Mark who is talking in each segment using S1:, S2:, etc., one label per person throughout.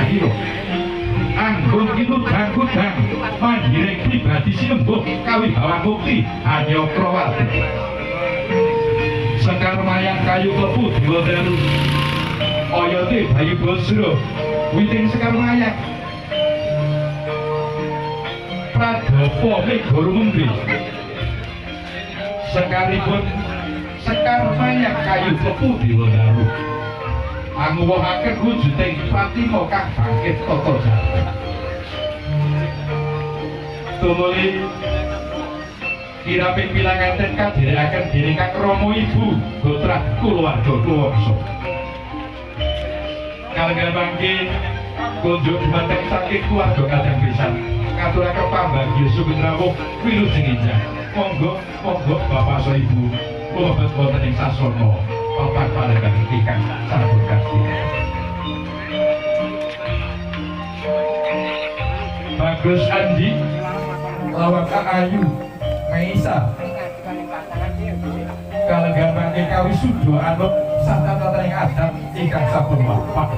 S1: Cahyo anggun kidang-kudang mandiri pribadi sinembuh kawibawan mukti hanya Prawati Sekar mayang kayu klepu diwadalu oyote bayu bosro witing sekar mayang Pradopo Megoro Mendri sekalipun sekar mayang kayu klepu diwadalu anguwahaken wujuding Pratima kang bangkit tata jati tumuli kiraping pilanganten kadherekaken dening Kang Rama Ibu putra kulawarga Kuwangsa kalenggan mangke kunjuk dhumateng saking keluarga kadang pisan katuraken pambagya sumendrawuh wilujeng enjang monggo Bapak so Ibu kula wonten ing sasana papan palenggan ingkang sampun kasih Bagus Andi Lawaka Ayu Maisa kalenggan mangke kawisuda anut santa-santa ing adat ingkang sampun wapak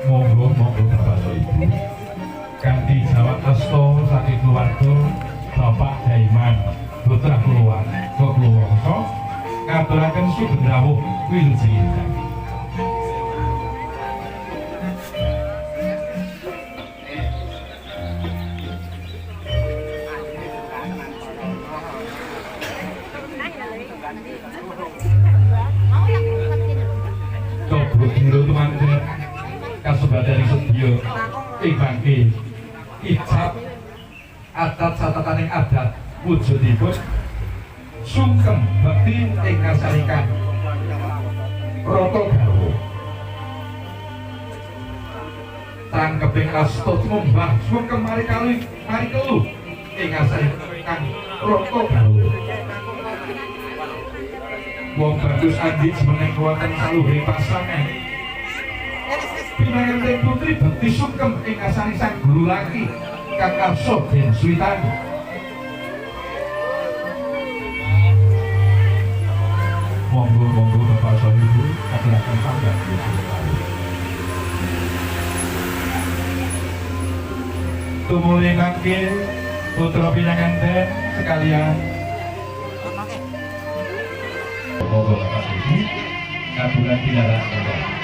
S1: monggo Bapak so Ibu kanthi jawab asta saking keluarga Bapak Daiman putra Kuwangsa ngaturaken sumendrawuh wilujeng enjang Dobro teman-teman kasebadan sedya ing bangke ijab adat catataning adat wujudipun sungkem bekti ing kasarikan rata garwa tangkeping asta tumembah sungkem mari kelu ing kasarikan rata garwa wong Bagus Andi semeneng wonten saluhing pasangan pinanganten putri bekti sungkem ing asari sang guru laki Kang Arso Den Switani monggo Bapak so Ibu aturaken pambagya tumuli mangke putra pinanganten sekalian monggo Bapak so Ibu kabulan pinara